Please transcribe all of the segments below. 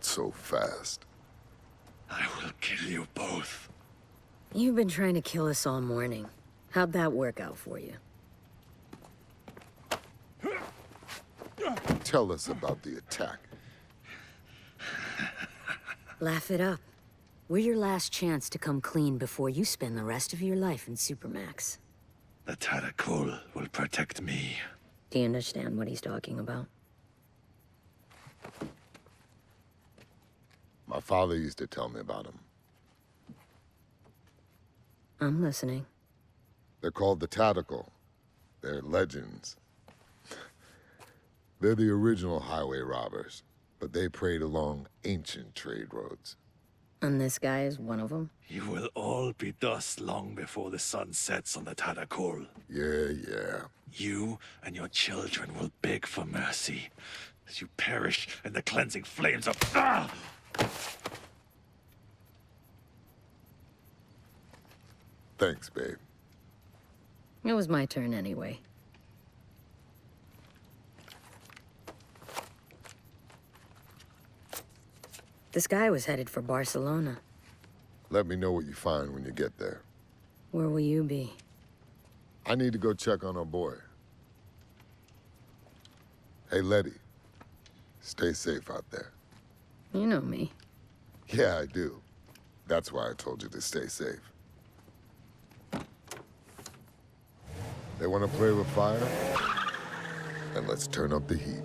Not so fast. I will kill you both. You've been trying to kill us all morning. How'd that work out for you? Tell us about the attack. Laugh it up. We're your last chance to come clean before you spend the rest of your life in Supermax. The Tadakul will protect me. Do you understand what he's talking about? My father used to tell me about him. I'm listening. They're called the Tactical. They're legends. They're the original highway robbers, but they preyed along ancient trade roads. And this guy is one of them? You will all be dust long before the sun sets on the Tadakul. Yeah. You and your children will beg for mercy as you perish in the cleansing flames of... Ah! Thanks, babe. It was my turn anyway. This guy was headed for Barcelona. Let me know what you find when you get there. Where will you be? I need to go check on our boy. Hey, Letty. Stay safe out there. You know me. Yeah, I do. That's why I told you to stay safe. They want to play with fire? And let's turn up the heat.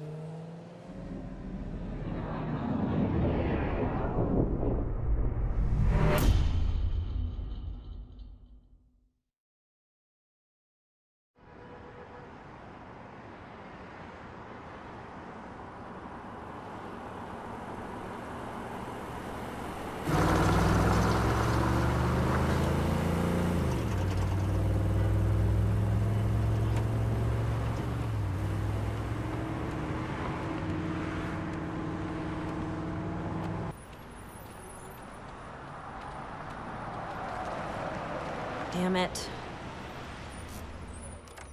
Damn it.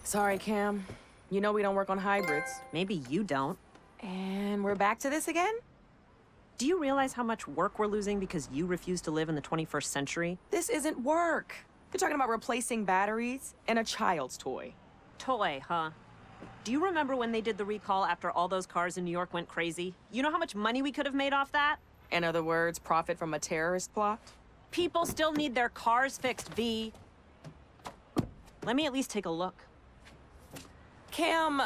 Sorry, Cam. You know we don't work on hybrids. Maybe you don't. And we're back to this again? Do you realize how much work we're losing because you refuse to live in the 21st century? This isn't work. You're talking about replacing batteries and a child's toy. Toy, huh? Do you remember when they did the recall after all those cars in New York went crazy? You know how much money we could have made off that? In other words, profit from a terrorist plot? People still need their cars fixed, V. Let me at least take a look. Cam...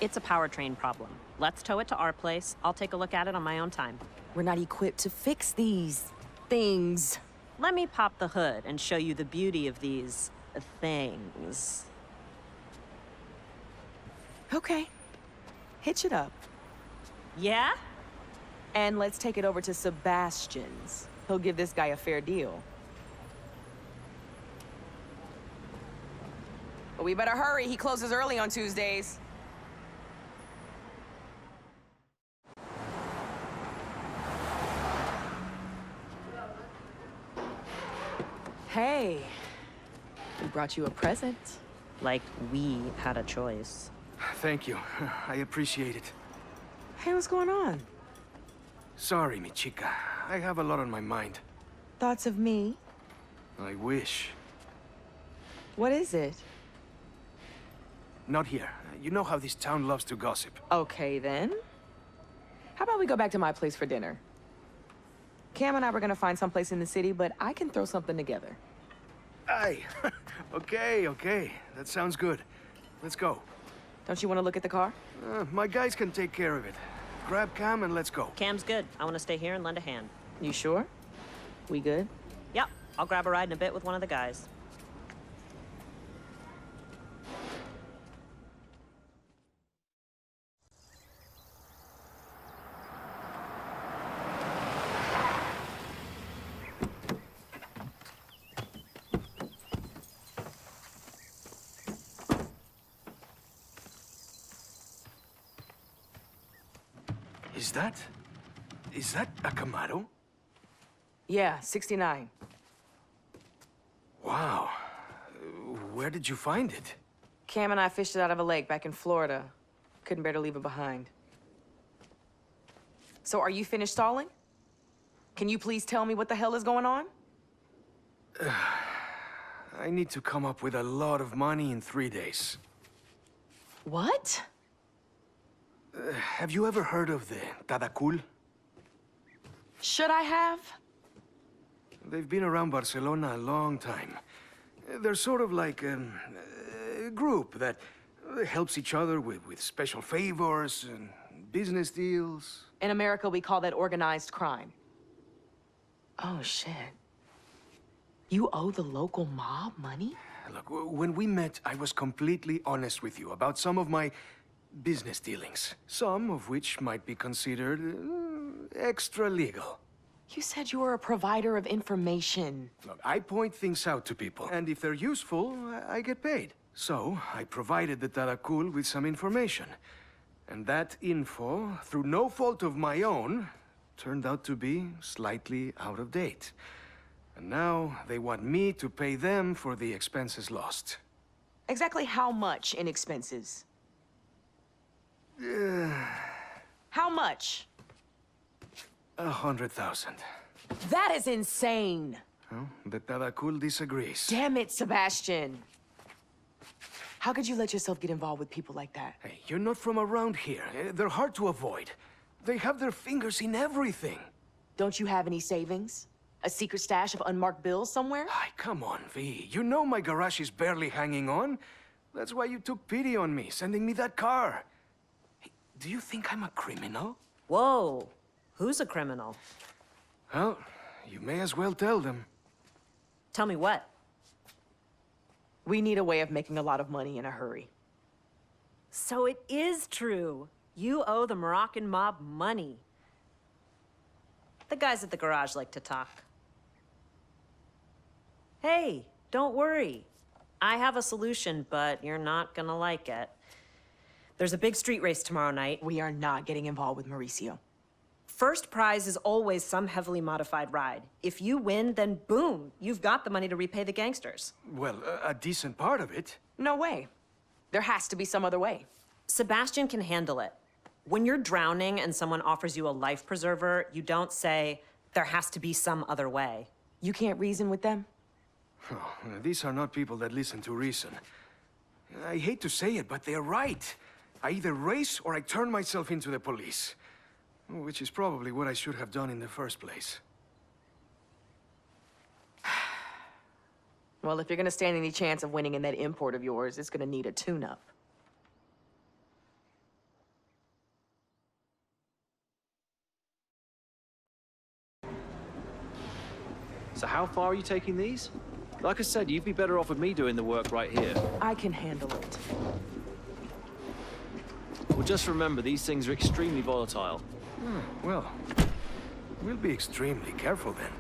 It's a powertrain problem. Let's tow it to our place. I'll take a look at it on my own time. We're not equipped to fix these things. Let me pop the hood and show you the beauty of these things. Okay. Hitch it up. Yeah? And let's take it over to Sebastian's. He'll give this guy a fair deal. But we better hurry. He closes early on Tuesdays. Hey, we brought you a present. Like we had a choice. Thank you. I appreciate it. Hey, what's going on? Sorry, mi chica. I have a lot on my mind. Thoughts of me? I wish. What is it? Not here. You know how this town loves to gossip. Okay, then. How about we go back to my place for dinner? Cam and I were gonna find someplace in the city, but I can throw something together. Aye. Okay. That sounds good. Let's go. Don't you want to look at the car? My guys can take care of it. Grab Cam and let's go. Cam's good. I want to stay here and lend a hand. You sure? We good? Yep. I'll grab a ride in a bit with one of the guys. Is that... Is that a Camaro? Yeah, 69. Wow. Where did you find it? Cam and I fished it out of a lake back in Florida. Couldn't bear to leave it behind. So are you finished stalling? Can you please tell me what the hell is going on? I need to come up with a lot of money in 3 days. What? Have you ever heard of the Tadakul? Should I have? They've been around Barcelona a long time. They're sort of like a group that helps each other with special favors and business deals. In America, we call that organized crime. Oh, shit. You owe the local mob money? Look, when we met, I was completely honest with you about some of my business dealings. Some of which might be considered extra legal. You said you were a provider of information. Look, I point things out to people, and if they're useful, I get paid. So, I provided the Tarakul with some information. And that info, through no fault of my own, turned out to be slightly out of date. And now they want me to pay them for the expenses lost. Exactly how much in expenses? How much? 100,000. That is insane! Well, the Tarakul disagrees. Damn it, Sebastian! How could you let yourself get involved with people like that? Hey, you're not from around here. They're hard to avoid. They have their fingers in everything. Don't you have any savings? A secret stash of unmarked bills somewhere? Ay, come on, V. You know my garage is barely hanging on. That's why you took pity on me, sending me that car. Hey, do you think I'm a criminal? Whoa. Who's a criminal? Well, you may as well tell them. Tell me what? We need a way of making a lot of money in a hurry. So it is true. You owe the Moroccan mob money. The guys at the garage like to talk. Hey, don't worry. I have a solution, but you're not gonna like it. There's a big street race tomorrow night. We are not getting involved with Mauricio. First prize is always some heavily modified ride. If you win, then boom, you've got the money to repay the gangsters. Well, a decent part of it. No way. There has to be some other way. Sebastian can handle it. When you're drowning and someone offers you a life preserver, you don't say, there has to be some other way. You can't reason with them? Oh, these are not people that listen to reason. I hate to say it, but they're right. I either race or I turn myself into the police. Which is probably what I should have done in the first place. Well, if you're gonna stand any chance of winning in that import of yours, it's gonna need a tune-up. So how far are you taking these? Like I said, you'd be better off with me doing the work right here. I can handle it. Well, just remember, these things are extremely volatile. Well, we'll be extremely careful then.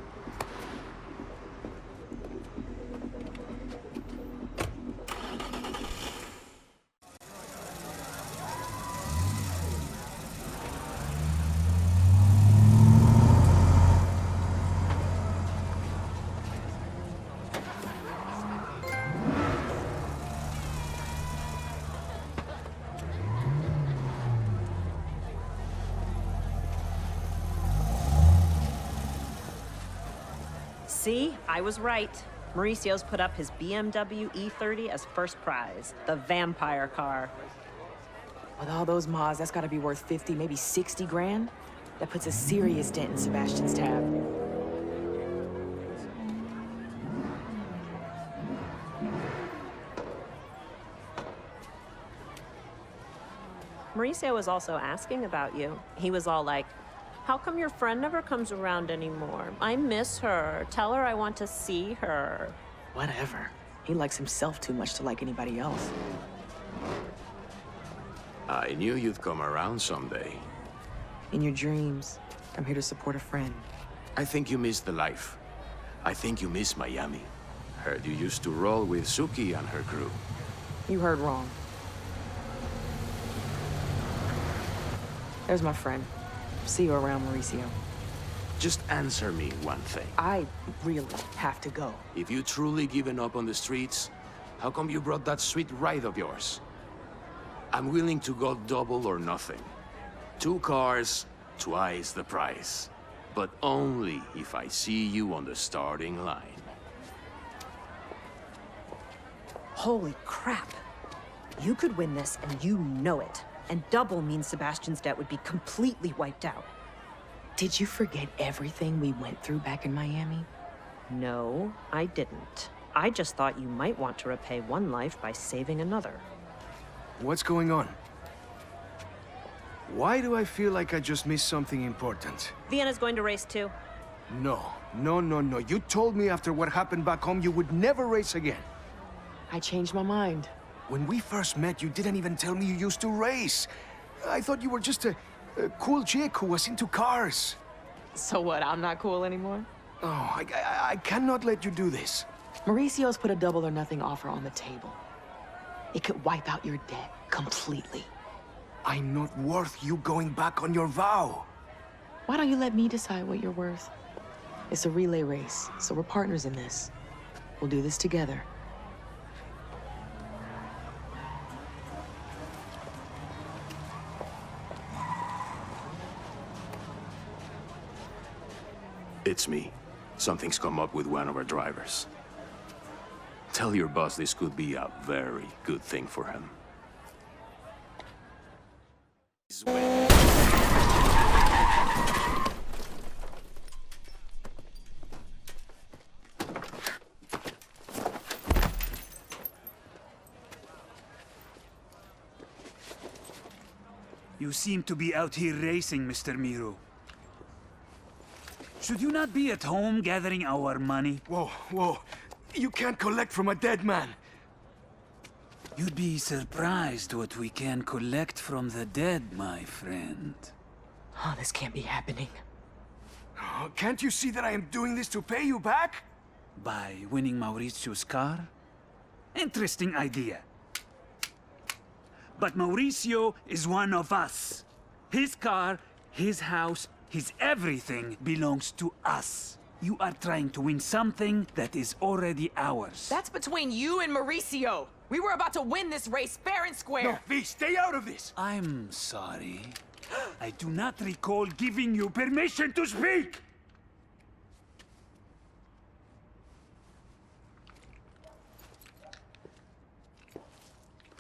See, I was right. Mauricio's put up his BMW E30 as first prize, the vampire car. With all those mods, that's gotta be worth 50, maybe 60 grand. That puts a serious dent in Sebastian's tab. Mauricio was also asking about you. He was all like, how come your friend never comes around anymore? I miss her. Tell her I want to see her. Whatever. He likes himself too much to like anybody else. I knew you'd come around someday. In your dreams, I'm here to support a friend. I think you miss the life. I think you miss Miami. Heard you used to roll with Suki and her crew. You heard wrong. There's my friend. See you around, Mauricio. Just answer me one thing. I really have to go. If you truly given up on the streets, how come you brought that sweet ride of yours? I'm willing to go double or nothing. 2 cars, twice the price. But only if I see you on the starting line. Holy crap. You could win this, and you know it. And double means Sebastian's debt would be completely wiped out. Did you forget everything we went through back in Miami? No, I didn't. I just thought you might want to repay one life by saving another. What's going on? Why do I feel like I just missed something important? Vienna's going to race too. No. You told me after what happened back home you would never race again. I changed my mind. When we first met, you didn't even tell me you used to race. I thought you were just a cool chick who was into cars. So what, I'm not cool anymore? Oh, I cannot let you do this. Mauricio's put a double or nothing offer on the table. It could wipe out your debt completely. I'm not worth you going back on your vow. Why don't you let me decide what you're worth? It's a relay race, so we're partners in this. We'll do this together. It's me. Something's come up with one of our drivers. Tell your boss this could be a very good thing for him. You seem to be out here racing, Mr. Miro. Should you not be at home gathering our money? Whoa. You can't collect from a dead man. You'd be surprised what we can collect from the dead, my friend. Oh, this can't be happening. Oh, can't you see that I am doing this to pay you back? By winning Mauricio's car? Interesting idea. But Mauricio is one of us. His car, his house, his everything belongs to us. You are trying to win something that is already ours. That's between you and Mauricio. We were about to win this race fair and square. No, V, stay out of this. I'm sorry. I do not recall giving you permission to speak!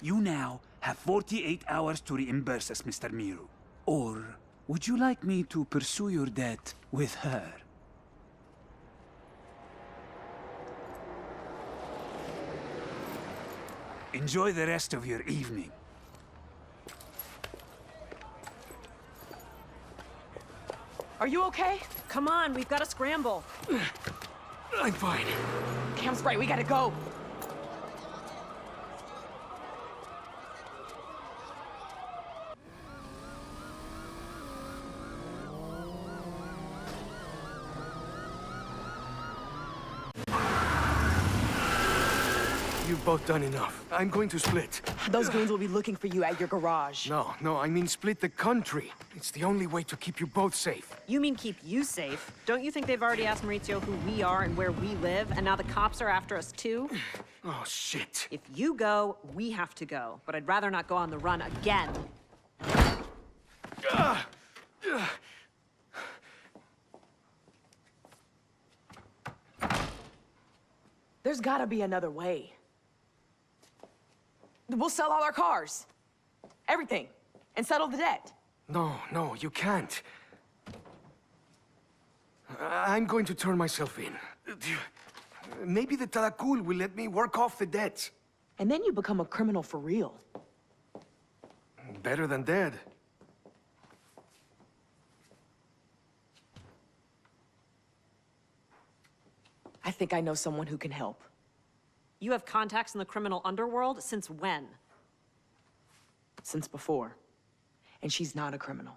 You now have 48 hours to reimburse us, Mr. Miro. Or would you like me to pursue your debt with her? Enjoy the rest of your evening. Are you okay? Come on, we've got to scramble. I'm fine. Cam's right, we gotta go. You've both done enough. I'm going to split. Those goons will be looking for you at your garage. No, I mean split the country. It's the only way to keep you both safe. You mean keep you safe? Don't you think they've already asked Maurizio who we are and where we live, and now the cops are after us too? Oh, shit. If you go, we have to go. But I'd rather not go on the run again. There's gotta be another way. We'll sell all our cars. Everything. And settle the debt. No, you can't. I'm going to turn myself in. Maybe the Taracul will let me work off the debts. And then you become a criminal for real. Better than dead. I think I know someone who can help. You have contacts in the criminal underworld? Since when? Since before. And she's not a criminal.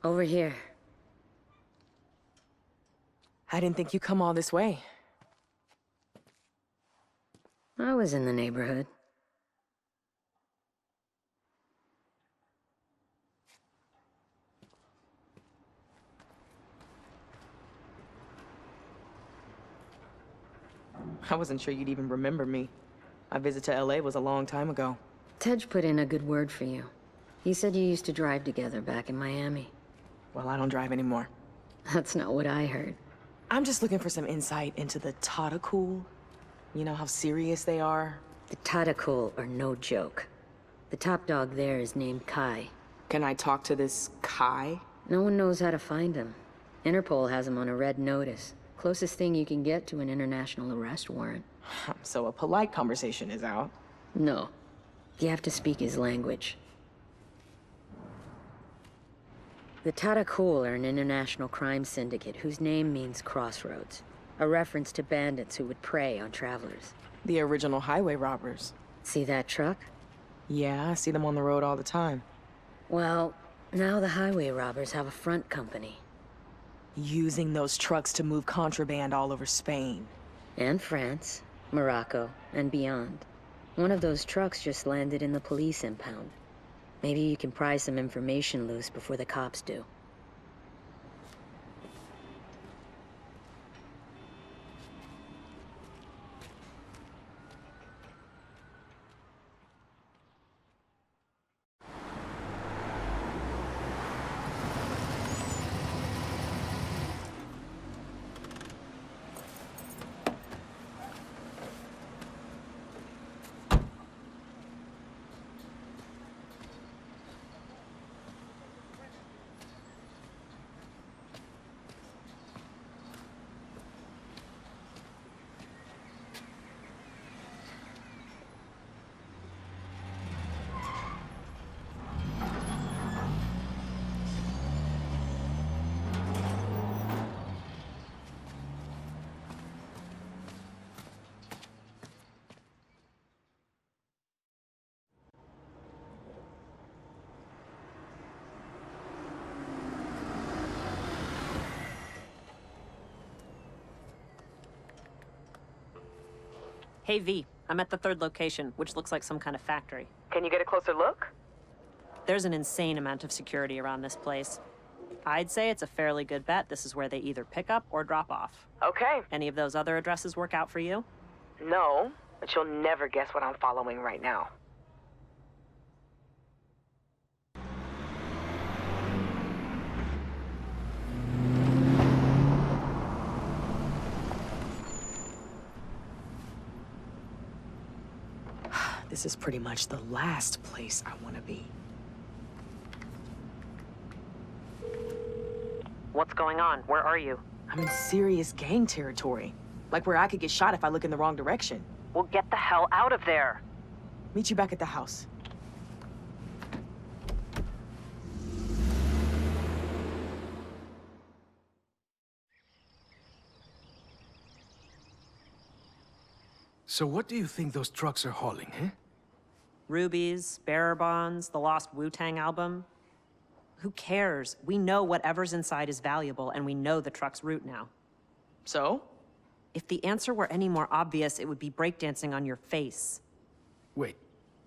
Over here. I didn't think you'd come all this way. I was in the neighborhood. I wasn't sure you'd even remember me. My visit to LA was a long time ago. Tej put in a good word for you. He said you used to drive together back in Miami. Well, I don't drive anymore. That's not what I heard. I'm just looking for some insight into the Tadakul. You know how serious they are? The Tadakul are no joke. The top dog there is named Kai. Can I talk to this Kai? No one knows how to find him. Interpol has him on a red notice. Closest thing you can get to an international arrest warrant. So a polite conversation is out. No. You have to speak his language. The Tadakul are an international crime syndicate whose name means crossroads. A reference to bandits who would prey on travelers. The original highway robbers. See that truck? Yeah, I see them on the road all the time. Well, now the highway robbers have a front company. Using those trucks to move contraband all over Spain. And France, Morocco, and beyond. One of those trucks just landed in the police impound. Maybe you can pry some information loose before the cops do. Hey, V. I'm at the third location, which looks like some kind of factory. Can you get a closer look? There's an insane amount of security around this place. I'd say it's a fairly good bet this is where they either pick up or drop off. Okay. Any of those other addresses work out for you? No, but you'll never guess what I'm following right now. This is pretty much the last place I want to be. What's going on? Where are you? I'm in serious gang territory. Like where I could get shot if I look in the wrong direction. Well, get the hell out of there! Meet you back at the house. So what do you think those trucks are hauling, eh? Rubies, bearer bonds, the lost Wu-Tang album. Who cares? We know whatever's inside is valuable, and we know the truck's route now. So? If the answer were any more obvious, it would be breakdancing on your face. Wait,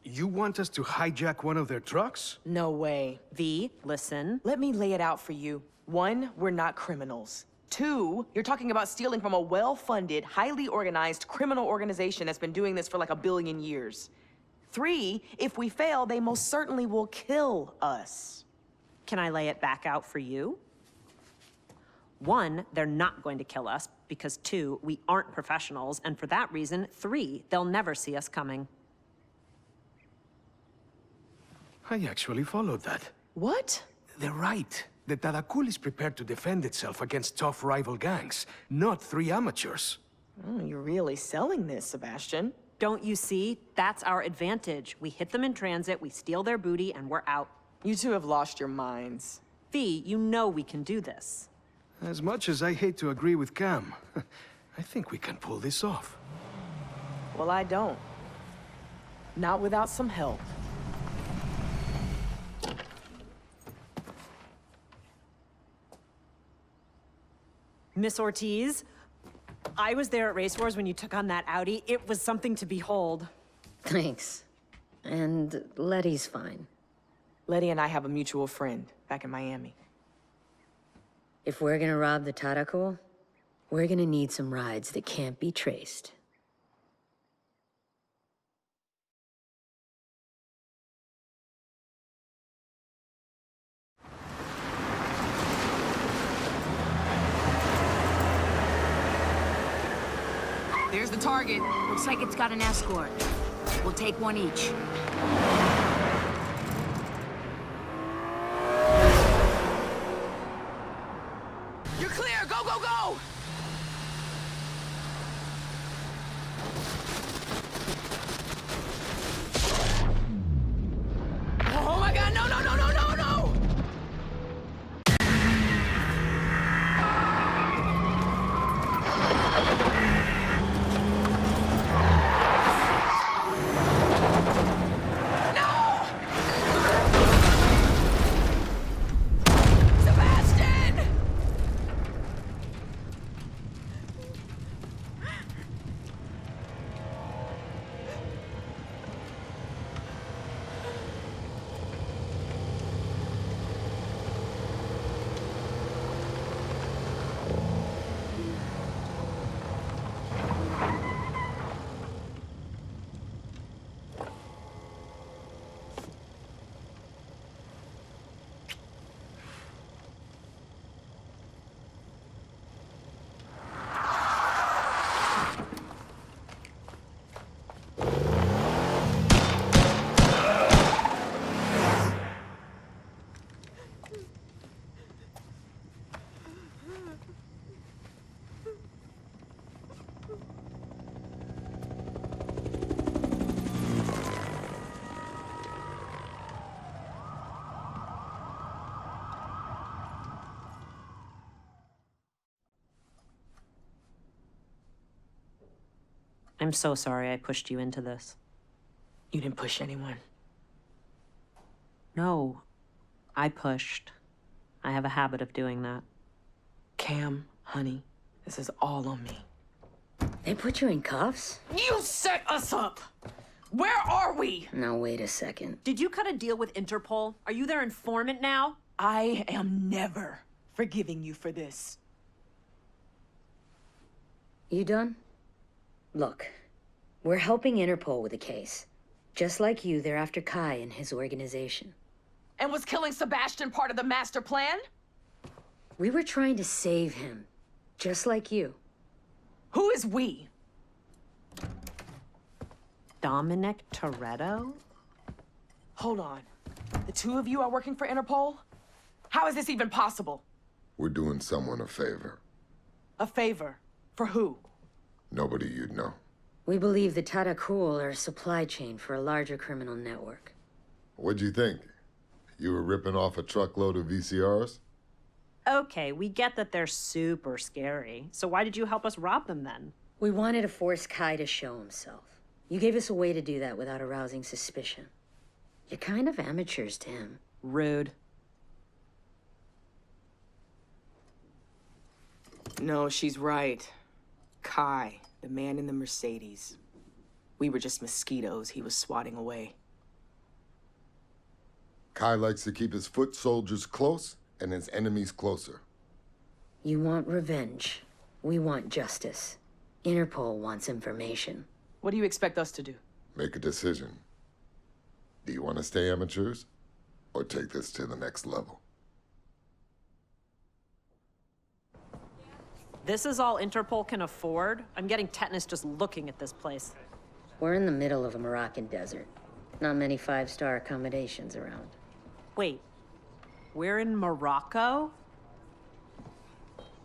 you want us to hijack one of their trucks? No way. V, listen. Let me lay it out for you. 1, we're not criminals. 2, you're talking about stealing from a well-funded, highly organized criminal organization that's been doing this for like 1 billion years. 3, if we fail, they most certainly will kill us. Can I lay it back out for you? 1, they're not going to kill us, because 2, we aren't professionals, and for that reason, 3, they'll never see us coming. I actually followed that. What? They're right. The Tadakul is prepared to defend itself against tough rival gangs, not 3 amateurs. Oh, you're really selling this, Sebastian. Don't you see? That's our advantage. We hit them in transit, we steal their booty, and we're out. You two have lost your minds. V, you know we can do this. As much as I hate to agree with Cam, I think we can pull this off. Well, I don't. Not without some help. Miss Ortiz, I was there at Race Wars when you took on that Audi. It was something to behold. Thanks. And Letty's fine. Letty and I have a mutual friend back in Miami. If we're gonna rob the Tadakul, we're gonna need some rides that can't be traced. There's the target. Looks like it's got an escort. We'll take one each. You're clear! Go, go, go! Oh my god, no, no, no, no, no, no! I'm so sorry I pushed you into this. You didn't push anyone. No, I pushed. I have a habit of doing that. Cam, honey, this is all on me. They put you in cuffs? You set us up! Where are we? Now wait a second. Did you cut a deal with Interpol? Are you their informant now? I am never forgiving you for this. You done? Look, we're helping Interpol with the case. Just like you, they're after Kai and his organization. And was killing Sebastian part of the master plan? We were trying to save him, just like you. Who is we? Dominic Toretto? Hold on. The two of you are working for Interpol? How is this even possible? We're doing someone a favor. A favor? For who? Nobody you'd know. We believe the Tadakul are a supply chain for a larger criminal network. What'd you think? You were ripping off a truckload of VCRs? Okay, we get that they're super scary. So why did you help us rob them then? We wanted to force Kai to show himself. You gave us a way to do that without arousing suspicion. You're kind of amateurs to him. Rude. No, she's right. Kai, the man in the Mercedes. We were just mosquitoes he was swatting away. Kai likes to keep his foot soldiers close and his enemies closer. You want revenge. We want justice. Interpol wants information. What do you expect us to do? Make a decision. Do you want to stay amateurs or take this to the next level? This is all Interpol can afford? I'm getting tetanus just looking at this place. We're in the middle of a Moroccan desert. Not many five-star accommodations around. Wait, we're in Morocco?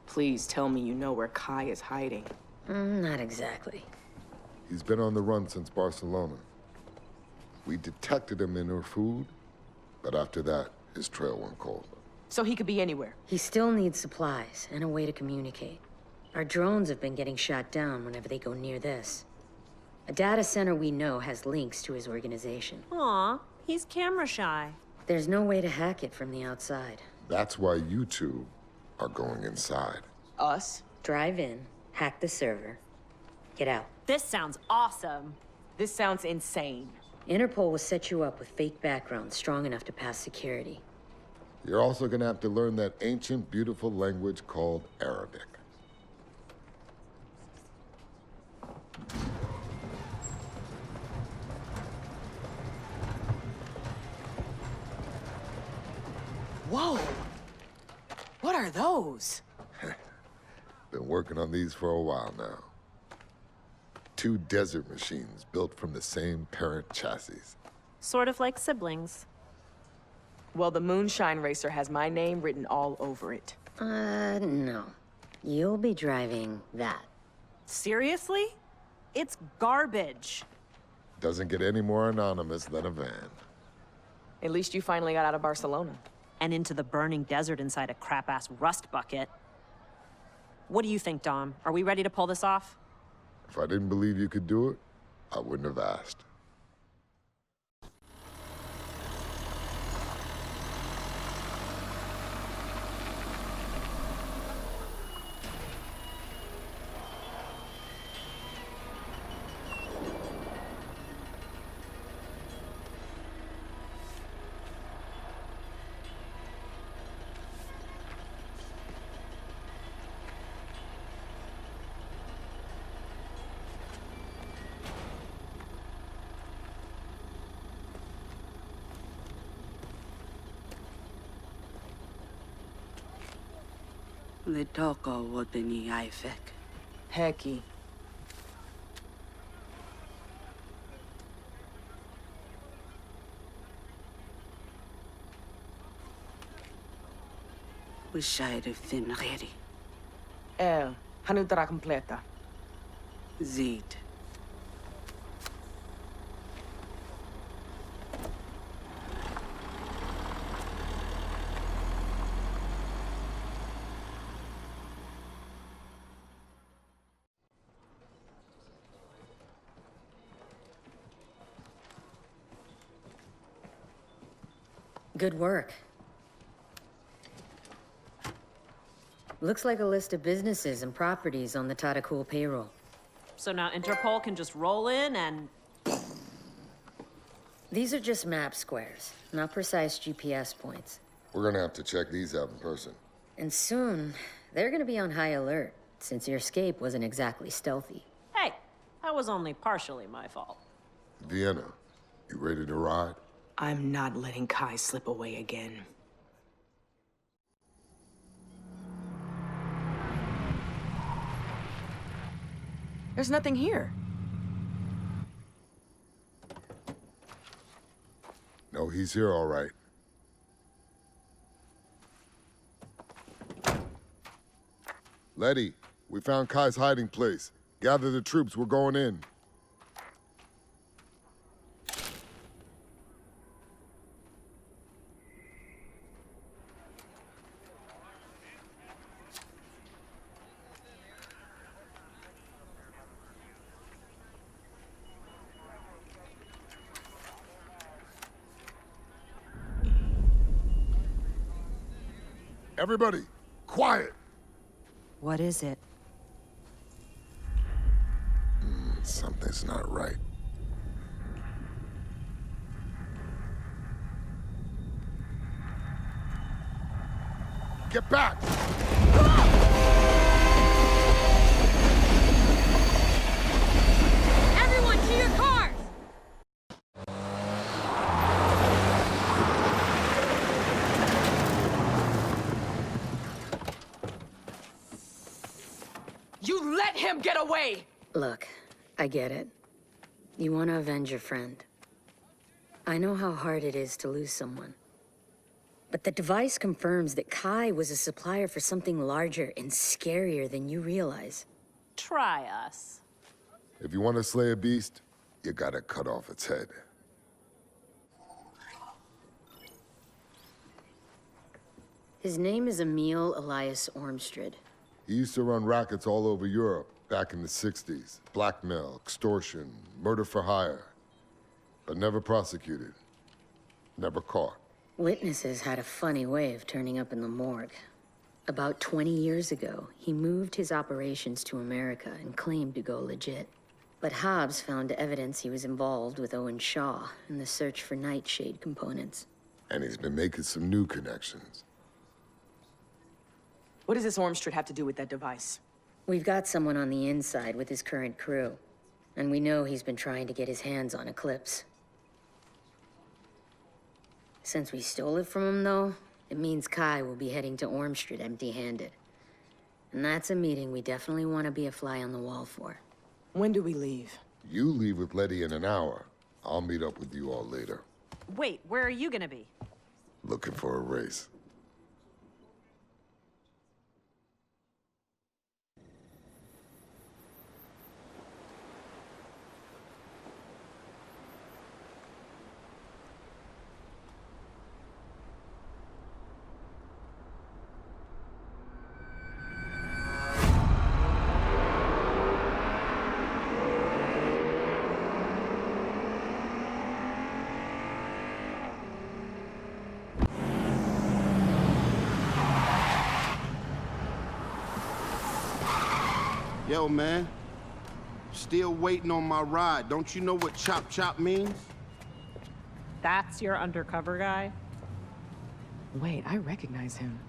Please tell me you know where Kai is hiding. Not exactly. He's been on the run since Barcelona. We detected him in her food, but after that, his trail went cold. So he could be anywhere. He still needs supplies and a way to communicate. Our drones have been getting shot down whenever they go near this. A data center we know has links to his organization. Aw, he's camera shy. There's no way to hack it from the outside. That's why you two are going inside. Us? Drive in, hack the server, get out. This sounds awesome. This sounds insane. Interpol will set you up with fake backgrounds strong enough to pass security. You're also gonna have to learn that ancient, beautiful language called Arabic. Whoa! What are those? Been working on these for a while now. 2 desert machines built from the same parent chassis. Sort of like siblings. Well, the Moonshine Racer has my name written all over it. No. You'll be driving that. Seriously? It's garbage. Doesn't get any more anonymous than a van. At least you finally got out of Barcelona. And into the burning desert inside a crap-ass rust bucket. What do you think, Dom? Are we ready to pull this off? If I didn't believe you could do it, I wouldn't have asked. Litoko woteni aifek. Hecky. Wishayre fin reri. Hanutra completa. Zid. Good work. Looks like a list of businesses and properties on the Tadakul payroll. So now Interpol can just roll in and... These are just map squares, not precise GPS points. We're gonna have to check these out in person. And soon, they're gonna be on high alert, since your escape wasn't exactly stealthy. Hey, that was only partially my fault. Vienna, you ready to ride? I'm not letting Kai slip away again. There's nothing here. No, he's here all right. Letty, we found Kai's hiding place. Gather the troops, we're going in. Everybody, quiet! What is it? Something's not right. Get back! Everyone to your cars! You let him get away! Look, I get it. You want to avenge your friend. I know how hard it is to lose someone. But the device confirms that Kai was a supplier for something larger and scarier than you realize. Try us. If you want to slay a beast, you gotta cut off its head. His name is Emil Elias Ormstrad. He used to run rackets all over Europe back in the 60s. Blackmail, extortion, murder for hire. But never prosecuted. Never caught. Witnesses had a funny way of turning up in the morgue. About 20 years ago, he moved his operations to America and claimed to go legit. But Hobbs found evidence he was involved with Owen Shaw in the search for nightshade components. And he's been making some new connections. What does this Ormstrad have to do with that device? We've got someone on the inside with his current crew. And we know he's been trying to get his hands on Eclipse. Since we stole it from him, though, it means Kai will be heading to Ormstrad empty-handed. And that's a meeting we definitely want to be a fly on the wall for. When do we leave? You leave with Letty in an hour. I'll meet up with you all later. Wait, where are you gonna be? Looking for a race. Yo, man. Still waiting on my ride. Don't you know what chop chop means? That's your undercover guy? Wait, I recognize him.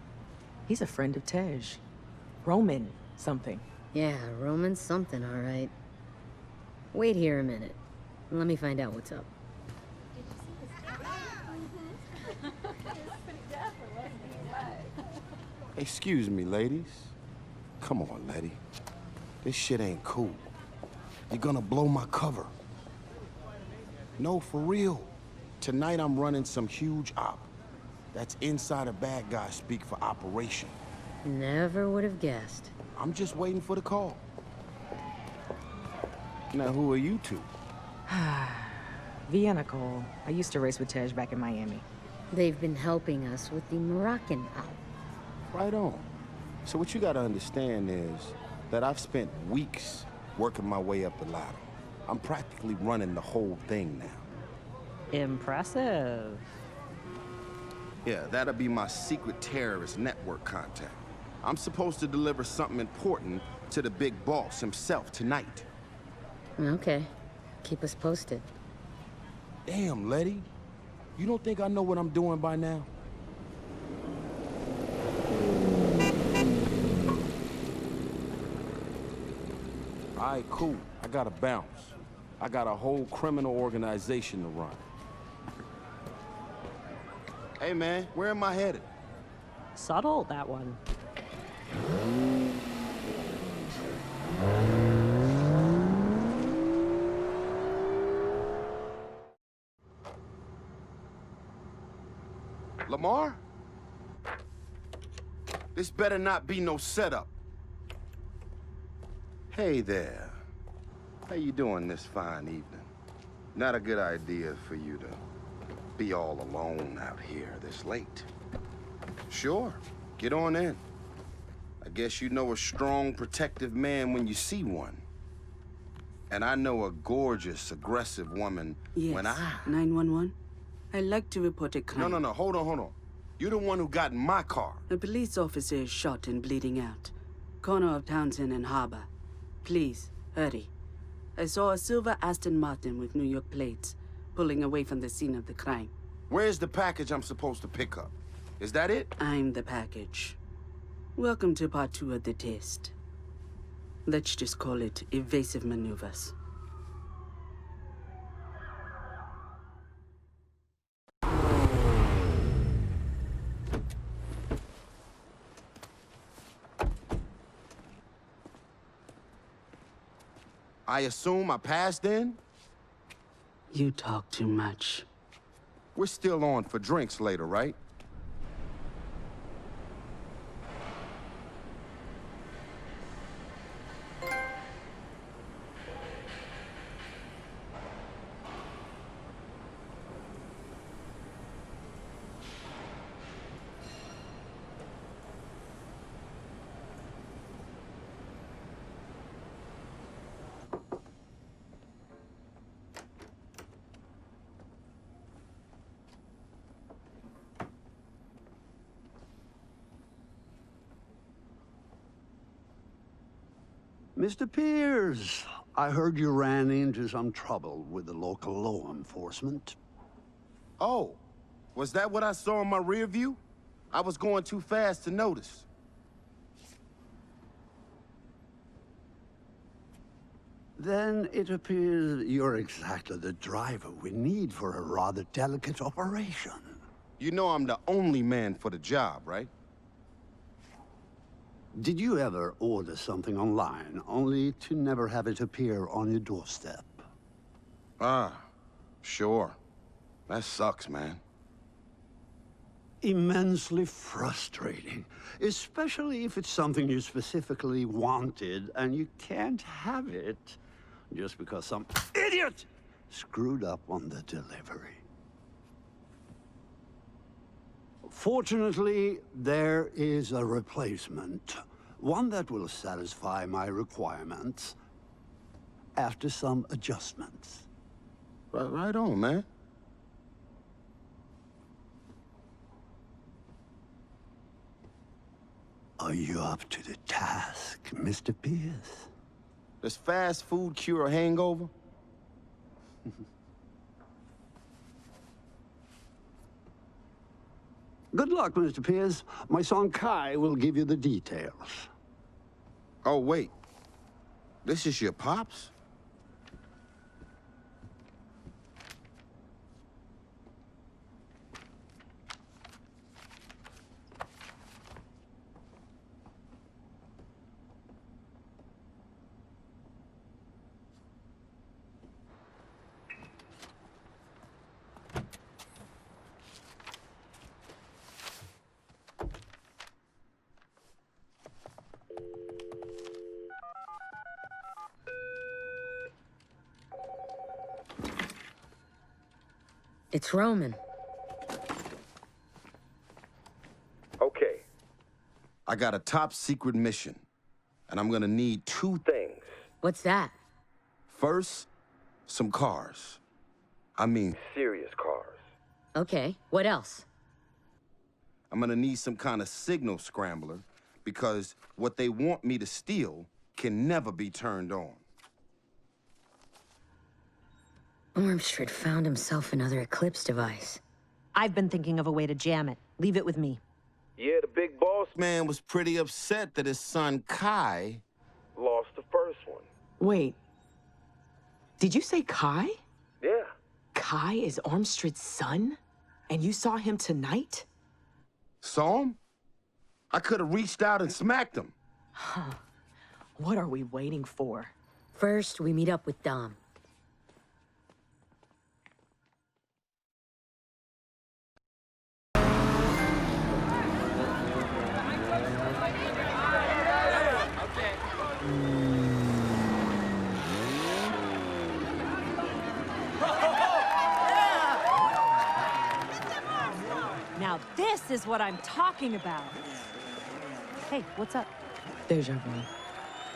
He's a friend of Tej. Roman something. Yeah, Roman something, all right. Wait here a minute. Let me find out what's up. Excuse me, ladies. Come on, Letty. This shit ain't cool. You're gonna blow my cover. No, for real. Tonight I'm running some huge op. That's insider bad guys speak for operation. Never would have guessed. I'm just waiting for the call. Now, who are you two? Vienna Cole. I used to race with Tej back in Miami. They've been helping us with the Moroccan op. Right on. So what you gotta understand is that I've spent weeks working my way up the ladder. I'm practically running the whole thing now. Impressive. Yeah, that'll be my secret terrorist network contact. I'm supposed to deliver something important to the big boss himself tonight. Okay. Keep us posted. Damn, Letty. You don't think I know what I'm doing by now? All right, cool. I gotta bounce. I got a whole criminal organization to run. Hey, man, where am I headed? Subtle, that one. Lamar? This better not be no setup. Hey there. How you doing this fine evening? Not a good idea for you to be all alone out here this late. Sure, get on in. I guess you know a strong, protective man when you see one. And I know a gorgeous, aggressive woman when Yes, I... 911. I'd like to report a crime. No, hold on. You're the one who got in my car. A police officer is shot and bleeding out. Corner of Townsend and Harbor. Please, hurry. I saw a silver Aston Martin with New York plates, pulling away from the scene of the crime. Where's the package I'm supposed to pick up? Is that it? I'm the package. Welcome to part 2 of the test. Let's just call it evasive maneuvers. I assume I passed in? You talk too much. We're still on for drinks later, right? Mr. Pierce, I heard you ran into some trouble with the local law enforcement. Oh, was that what I saw in my rear view? I was going too fast to notice. Then it appears you're exactly the driver we need for a rather delicate operation. You know I'm the only man for the job, right? Did you ever order something online, only to never have it appear on your doorstep? Ah, sure. That sucks, man. Immensely frustrating, especially if it's something you specifically wanted and you can't have it just because some idiot screwed up on the delivery. Fortunately, there is a replacement, one that will satisfy my requirements after some adjustments. Right on, man. Are you up to the task, Mr. Pierce? Does fast food cure a hangover? Good luck, Mr. Pierce. My son Kai will give you the details. Oh, wait. This is your pops? It's Roman. Okay. I got a top secret mission, and I'm gonna need two things. What's that? First, some cars. I mean, serious cars. Okay, what else? I'm gonna need some kind of signal scrambler, because what they want me to steal can never be turned on. Ormstrad found himself another Eclipse device. I've been thinking of a way to jam it. Leave it with me. Yeah, the big boss man was pretty upset that his son Kai lost the first one. Wait. Did you say Kai? Yeah. Kai is Ormstrad's son? And you saw him tonight? Saw him? I could have reached out and smacked him. Huh. What are we waiting for? First, we meet up with Dom. Now this is what I'm talking about. Hey, what's up? Deja vu.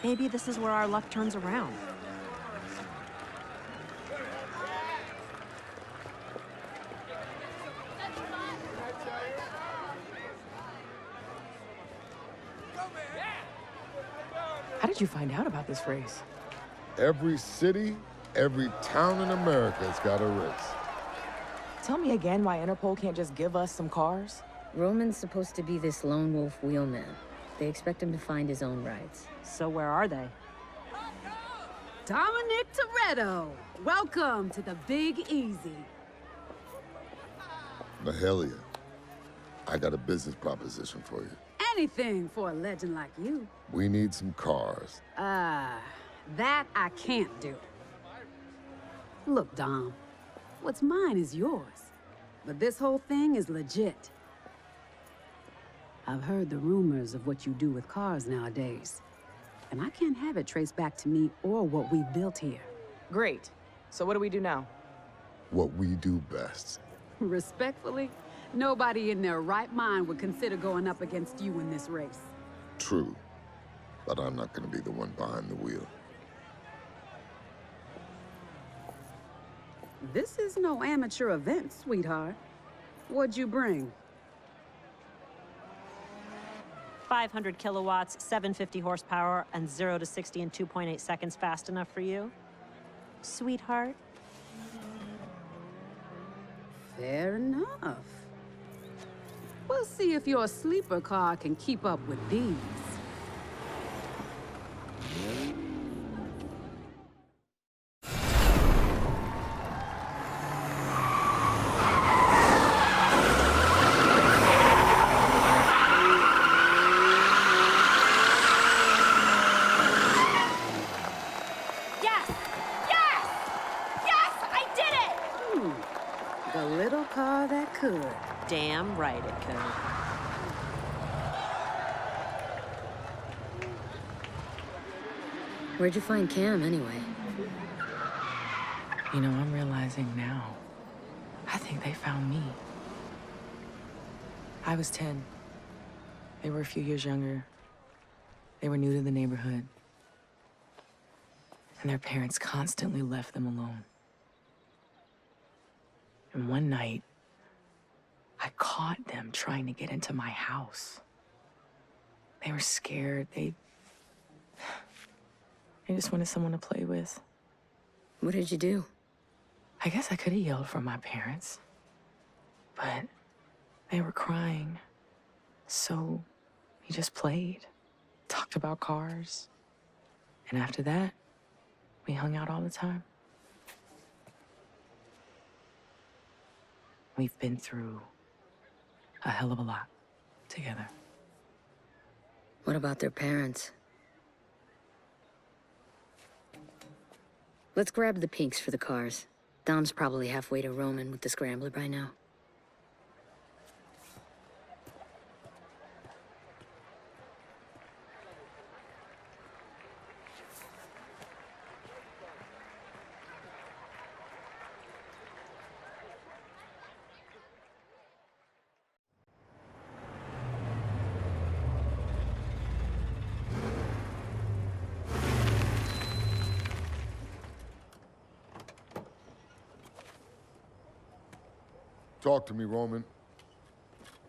Maybe this is where our luck turns around. How did you find out about this race? Every city, every town in America's got a race. Tell me again why Interpol can't just give us some cars? Roman's supposed to be this lone wolf wheelman. They expect him to find his own rides. So where are they? Dominic Toretto, welcome to the Big Easy. Mahalia, I got a business proposition for you. Anything for a legend like you. We need some cars. That I can't do. Look, Dom, what's mine is yours. But this whole thing is legit. I've heard the rumors of what you do with cars nowadays. And I can't have it traced back to me or what we've built here. Great. So what do we do now? What we do best. Respectfully, nobody in their right mind would consider going up against you in this race. True. But I'm not going to be the one behind the wheel. This is no amateur event, sweetheart. What'd you bring? 500 kilowatts, 750 horsepower, and 0 to 60 in 2.8 seconds fast enough for you? Sweetheart? Fair enough. We'll see if your sleeper car can keep up with these. Yes! Yes! Yes! I did it! The little car that could. Damn right it could. Where'd you find Cam, anyway? You know, I'm realizing now. I think they found me. I was 10. They were a few years younger. They were new to the neighborhood. And their parents constantly left them alone. And one night, I caught them trying to get into my house. They were scared. They just wanted someone to play with. What did you do? I guess I could have yelled for my parents. But they were crying. So we just played, talked about cars. And after that, we hung out all the time. We've been through a hell of a lot together. What about their parents? Let's grab the pinks for the cars. Dom's probably halfway to Roman with the scrambler by now. Talk to me, Roman.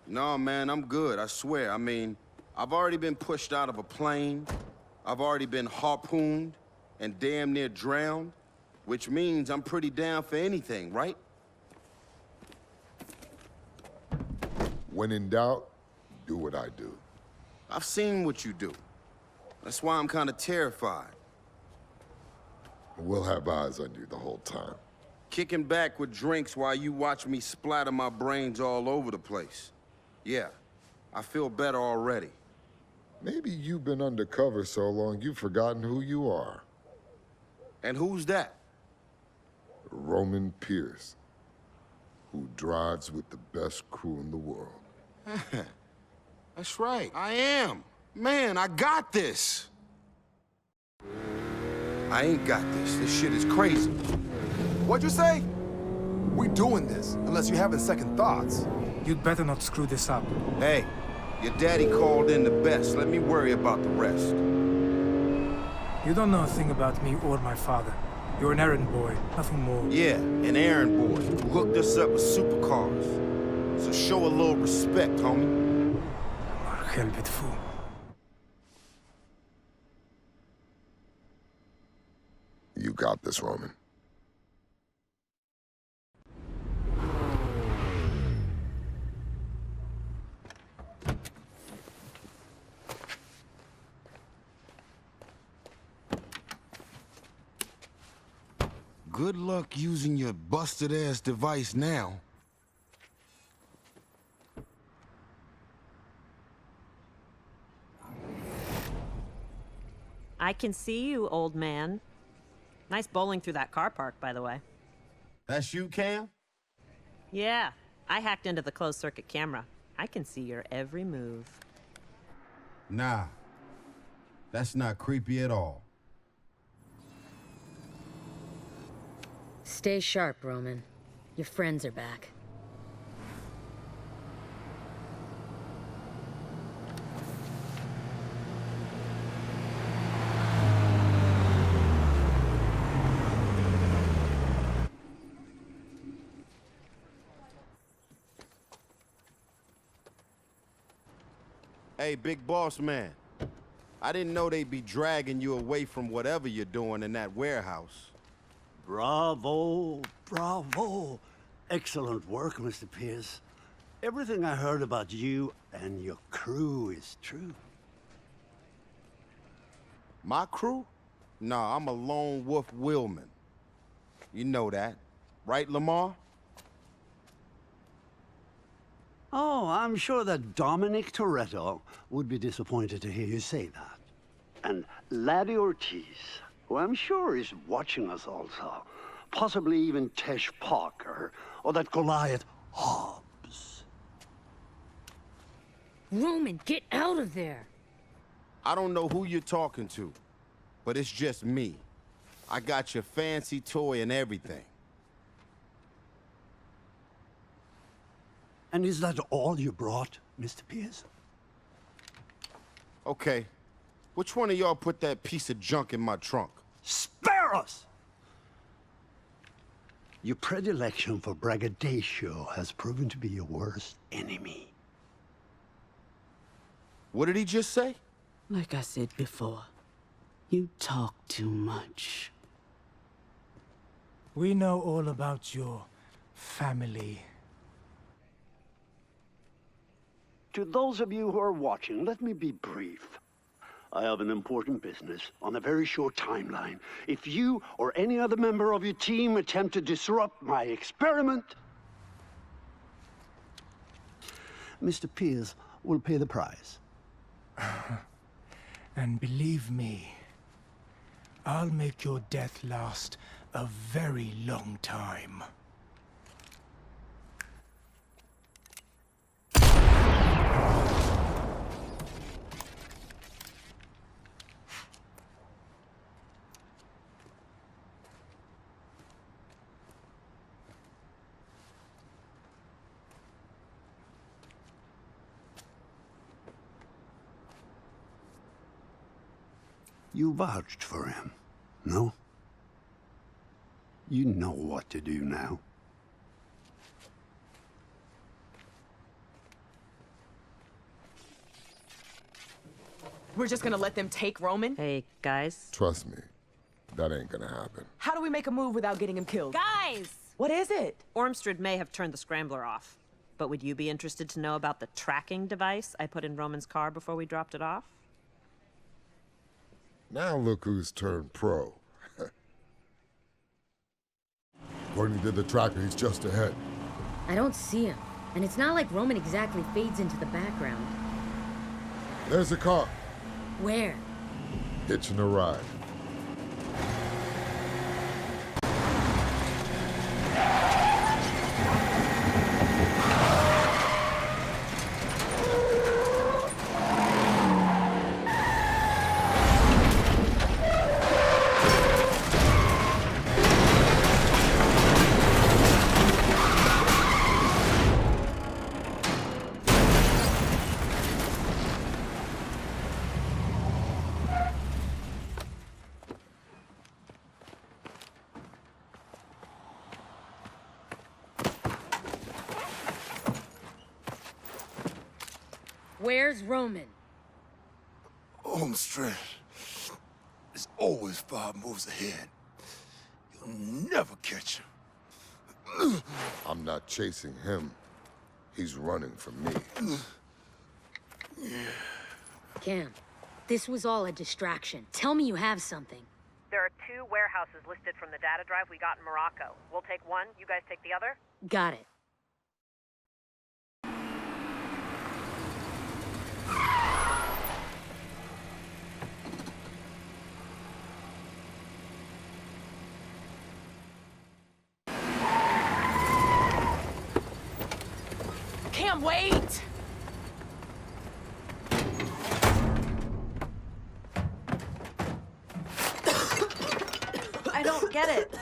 No, man, I'm good, I swear. I mean, I've already been pushed out of a plane. I've already been harpooned and damn near drowned, which means I'm pretty down for anything, right? When in doubt, do what I do. I've seen what you do. That's why I'm kind of terrified. We'll have eyes on you the whole time. Kicking back with drinks while you watch me splatter my brains all over the place. Yeah, I feel better already. Maybe you've been undercover so long you've forgotten who you are. And who's that? Roman Pierce, who drives with the best crew in the world. That's right, I am. Man, I got this. I ain't got this. This shit is crazy. What'd you say? We doing this, unless you're having second thoughts. You'd better not screw this up. Hey, your daddy called in the best. Let me worry about the rest. You don't know a thing about me or my father. You're an errand boy, nothing more. Yeah, an errand boy who hooked us up with supercars. So show a little respect, homie. Helbet fool. You got this, Roman. Good luck using your busted-ass device now. I can see you, old man. Nice bowling through that car park, by the way. That's you, Cam? Yeah, I hacked into the closed-circuit camera. I can see your every move. Nah, that's not creepy at all. Stay sharp, Roman. Your friends are back. Hey, big boss man. I didn't know they'd be dragging you away from whatever you're doing in that warehouse. Bravo, bravo. Excellent work, Mr. Pierce. Everything I heard about you and your crew is true. My crew? Nah, I'm a lone wolf Willman. You know that, right, Lamar? Oh, I'm sure that Dominic Toretto would be disappointed to hear you say that. And Laddie Ortiz, who I'm sure is watching us also. Possibly even Tesh Parker, or that Goliath Hobbs. Roman, get out of there! I don't know who you're talking to, but it's just me. I got your fancy toy and everything. And is that all you brought, Mr. Pierce? Okay. Which one of y'all put that piece of junk in my trunk? Spare us! Your predilection for braggadocio has proven to be your worst enemy. What did he just say? Like I said before, you talk too much. We know all about your family. To those of you who are watching, let me be brief. I have an important business on a very short timeline. If you or any other member of your team attempt to disrupt my experiment, Mr. Pierce will pay the price. And believe me, I'll make your death last a very long time. You vouched for him, no? You know what to do now. We're just gonna let them take Roman? Hey, guys. Trust me, that ain't gonna happen. How do we make a move without getting him killed? Guys! What is it? Ormstrad may have turned the scrambler off, but would you be interested to know about the tracking device I put in Roman's car before we dropped it off? Now look who's turned pro. According to the tracker, he's just ahead. I don't see him, and it's not like Roman exactly fades into the background. There's a car. Where? Hitching a ride. Where's Roman? Ormstrad is always 5 moves ahead. You'll never catch him. I'm not chasing him. He's running from me. Cam, this was all a distraction. Tell me you have something. There are 2 warehouses listed from the data drive we got in Morocco. We'll take one, you guys take the other? Got it. Cam, wait! I don't get it.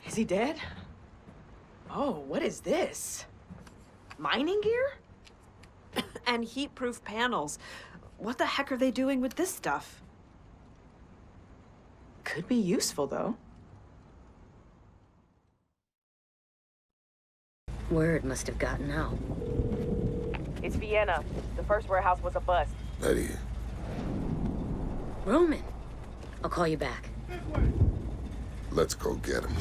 Is he dead? Oh, what is this? Mining gear? And heat-proof panels. What the heck are they doing with this stuff? Could be useful, though. Word must have gotten out. It's Vienna. The first warehouse was a bust. Letty. Roman. I'll call you back. Let's go get him.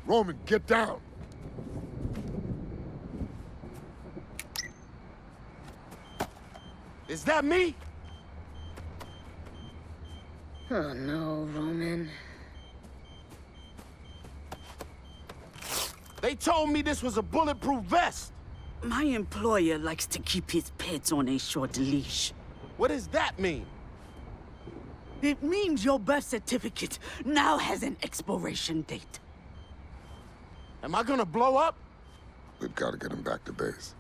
Roman, get down! Is that me? Oh no, Roman. They told me this was a bulletproof vest. My employer likes to keep his pets on a short leash. What does that mean? It means your birth certificate now has an expiration date. Am I gonna blow up? We've got to get him back to base.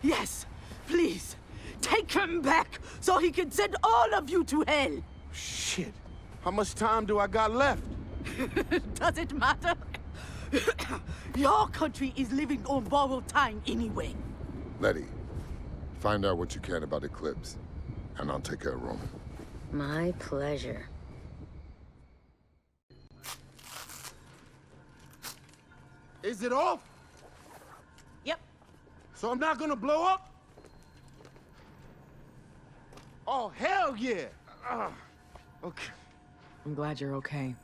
Yes, please. Take him back so he can send all of you to hell. Shit. How much time do I got left? Does it matter? Your country is living on borrowed time anyway. Letty, find out what you can about Eclipse, and I'll take care of Roman. My pleasure. Is it off? Yep. So I'm not gonna blow up? Oh, hell yeah! Okay. I'm glad you're okay.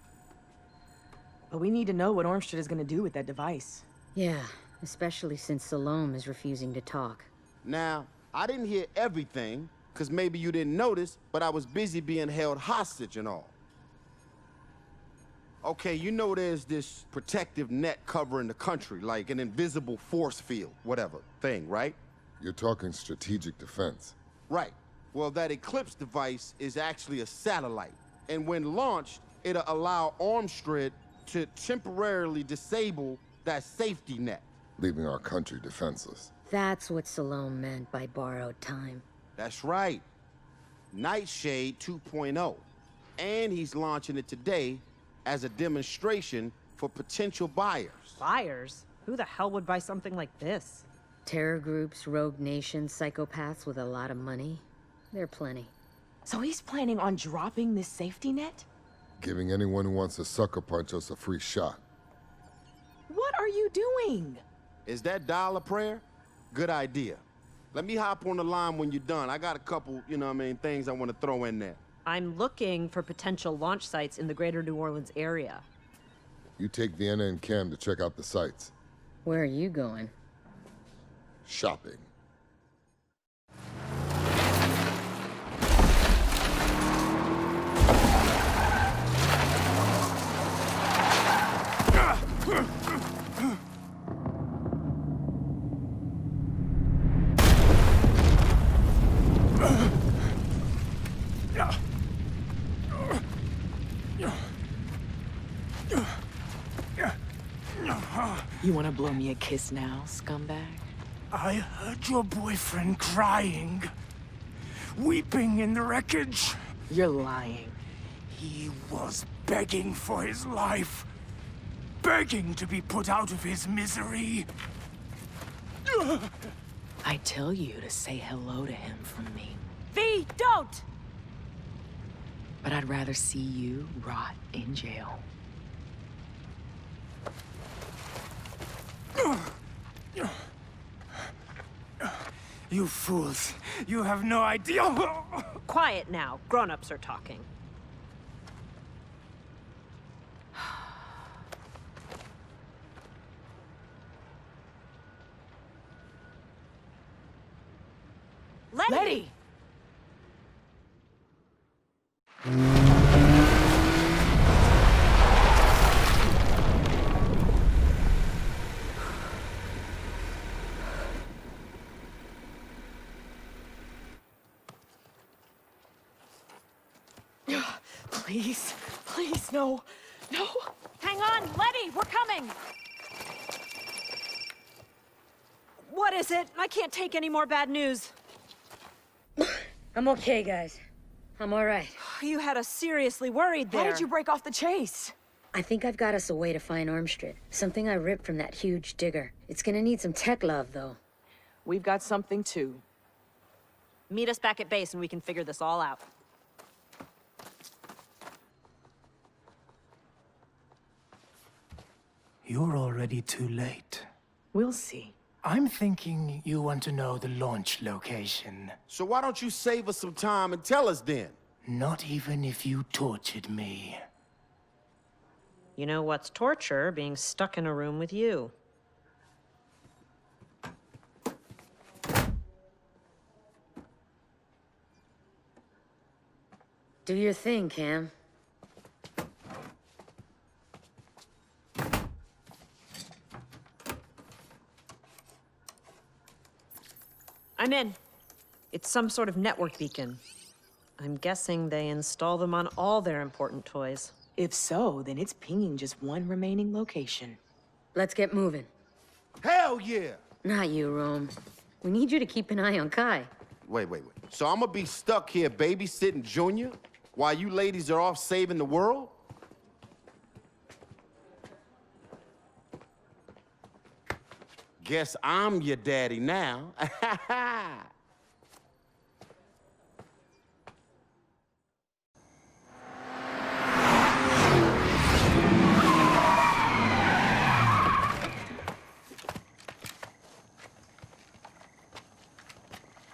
But we need to know what Ormstrad is gonna do with that device. Yeah, especially since Salome is refusing to talk. Now, I didn't hear everything, because maybe you didn't notice, but I was busy being held hostage and all. Okay, you know there's this protective net covering the country, like an invisible force field, whatever, thing, right? You're talking strategic defense. Right. Well, that Eclipse device is actually a satellite. And when launched, it'll allow Ormstrad to temporarily disable that safety net. Leaving our country defenseless. That's what Salome meant by borrowed time. That's right. Nightshade 2.0. And he's launching it today as a demonstration for potential buyers. Buyers? Who the hell would buy something like this? Terror groups, rogue nations, psychopaths with a lot of money. There are plenty. So he's planning on dropping this safety net? Giving anyone who wants to sucker punch us a free shot. What are you doing? Is that dial a prayer? Good idea. Let me hop on the line when you're done. I got a couple, things I want to throw in there. I'm looking for potential launch sites in the greater New Orleans area. You take Vienna and Cam to check out the sites. Where are you going? Shopping. You want to blow me a kiss now, scumbag? I heard your boyfriend crying, weeping in the wreckage. You're lying. He was begging for his life, begging to be put out of his misery. I tell you to say hello to him from me. V, don't! But I'd rather see you rot in jail. You fools. You have no idea. Quiet now. Grown-ups are talking. Letty! Please, please, no, no. Hang on, Letty, we're coming! What is it? I can't take any more bad news. I'm okay, guys. I'm all right. You had us seriously worried there. Why did you break off the chase? I think I've got us a way to find Ormstrad. Something I ripped from that huge digger. It's gonna need some tech love, though. We've got something, too. Meet us back at base and we can figure this all out. You're already too late. We'll see. I'm thinking you want to know the launch location. So why don't you save us some time and tell us then? Not even if you tortured me. You know what's torture? Being stuck in a room with you. Do your thing, Cam. I'm in. It's some sort of network beacon. I'm guessing they install them on all their important toys. If so, then it's pinging just one remaining location. Let's get moving. Hell yeah! Not you, Rome. We need you to keep an eye on Kai. Wait. So I'm gonna be stuck here babysitting Junior while you ladies are off saving the world? Guess I'm your daddy now.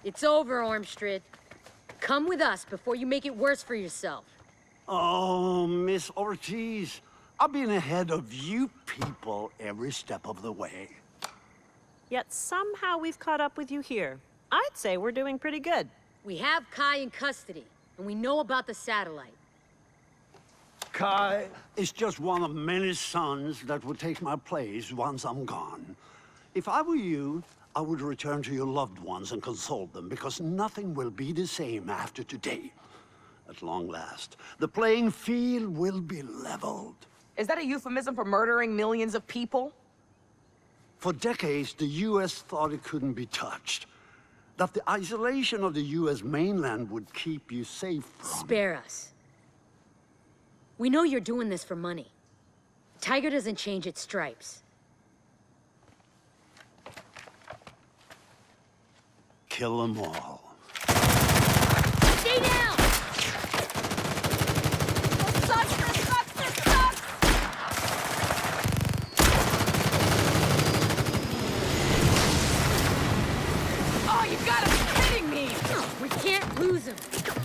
It's over, Ormstrad. Come with us before you make it worse for yourself. Oh, Miss Ortiz, I've been ahead of you people every step of the way. Yet somehow we've caught up with you here. I'd say we're doing pretty good. We have Kai in custody, and we know about the satellite. Kai is just one of many sons that would take my place once I'm gone. If I were you, I would return to your loved ones and console them, because nothing will be the same after today. At long last, the playing field will be leveled. Is that a euphemism for murdering millions of people? For decades, the U.S. thought it couldn't be touched. That the isolation of the U.S. mainland would keep you safe from... Spare us. We know you're doing this for money. Tiger doesn't change its stripes. Kill them all. Stay down! We can't lose him.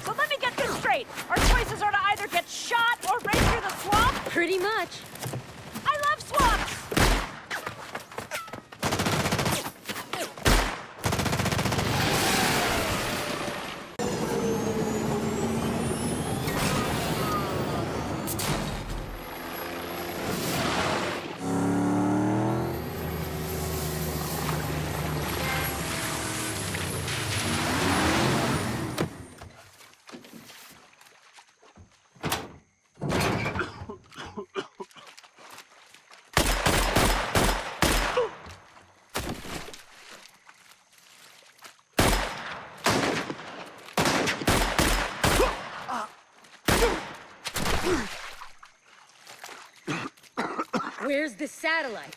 So let me get this straight. Our choices are to either get shot or race through the swamp? Pretty much. I love swamps! Where's the satellite?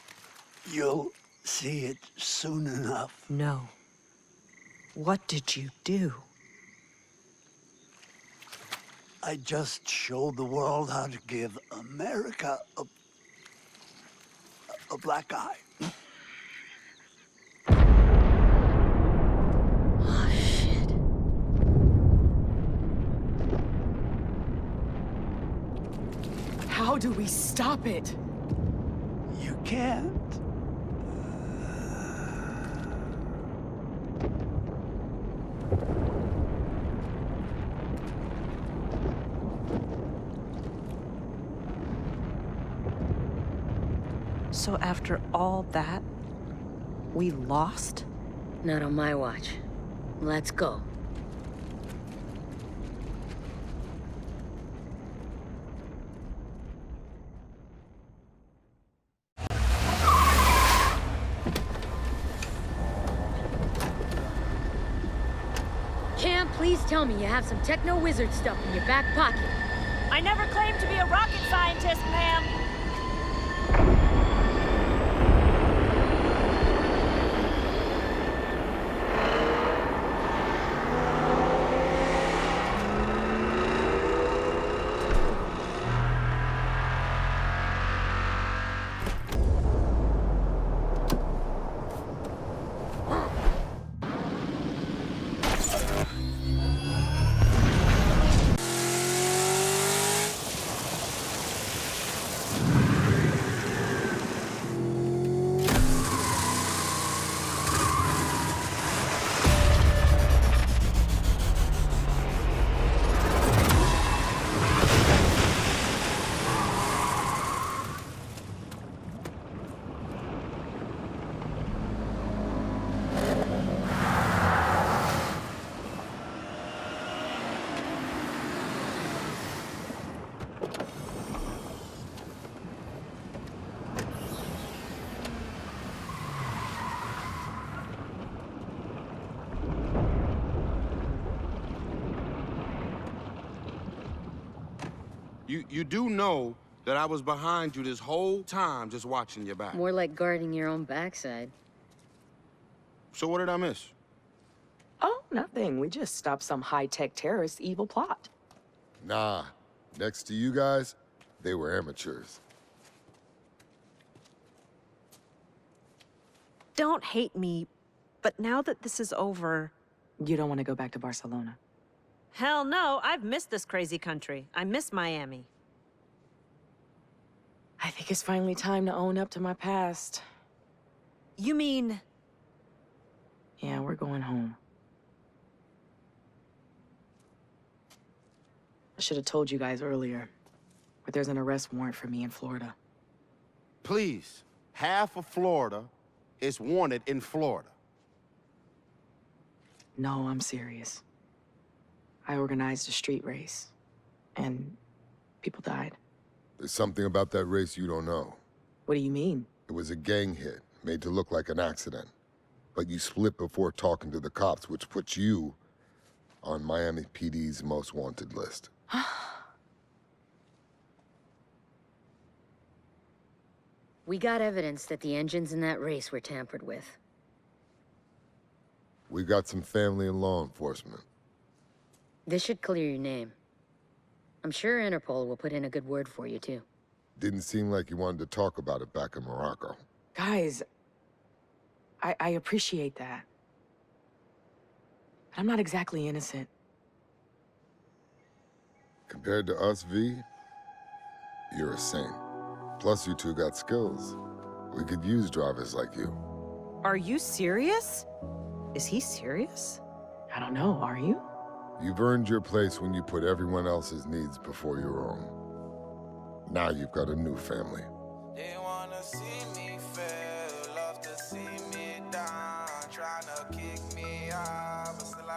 You'll see it soon enough. No. What did you do? I just showed the world how to give America a black eye. Oh, shit. How do we stop it? You can't. So after all that, we lost? Not on my watch. Let's go. Cam, please tell me you have some techno-wizard stuff in your back pocket. I never claimed to be a rocket scientist, ma'am. You do know that I was behind you this whole time just watching your back. More like guarding your own backside. So what did I miss? Oh, nothing. We just stopped some high-tech terrorist evil plot. Nah. Next to you guys, they were amateurs. Don't hate me, but now that this is over... You don't want to go back to Barcelona? Hell no, I've missed this crazy country. I miss Miami. I think it's finally time to own up to my past. You mean... Yeah, we're going home. I should have told you guys earlier, but there's an arrest warrant for me in Florida. Please, half of Florida is wanted in Florida. No, I'm serious. I organized a street race, and people died. There's something about that race you don't know. What do you mean? It was a gang hit, made to look like an accident. But you split before talking to the cops, which puts you on Miami PD's most wanted list. We got evidence that the engines in that race were tampered with. We got some family in law enforcement. This should clear your name. I'm sure Interpol will put in a good word for you, too. Didn't seem like you wanted to talk about it back in Morocco. Guys, I appreciate that. But I'm not exactly innocent. Compared to us, V, you're a saint. Plus, you two got skills. We could use drivers like you. Are you serious? Is he serious? I don't know, are you? You've earned your place when you put everyone else's needs before your own. Now you've got a new family.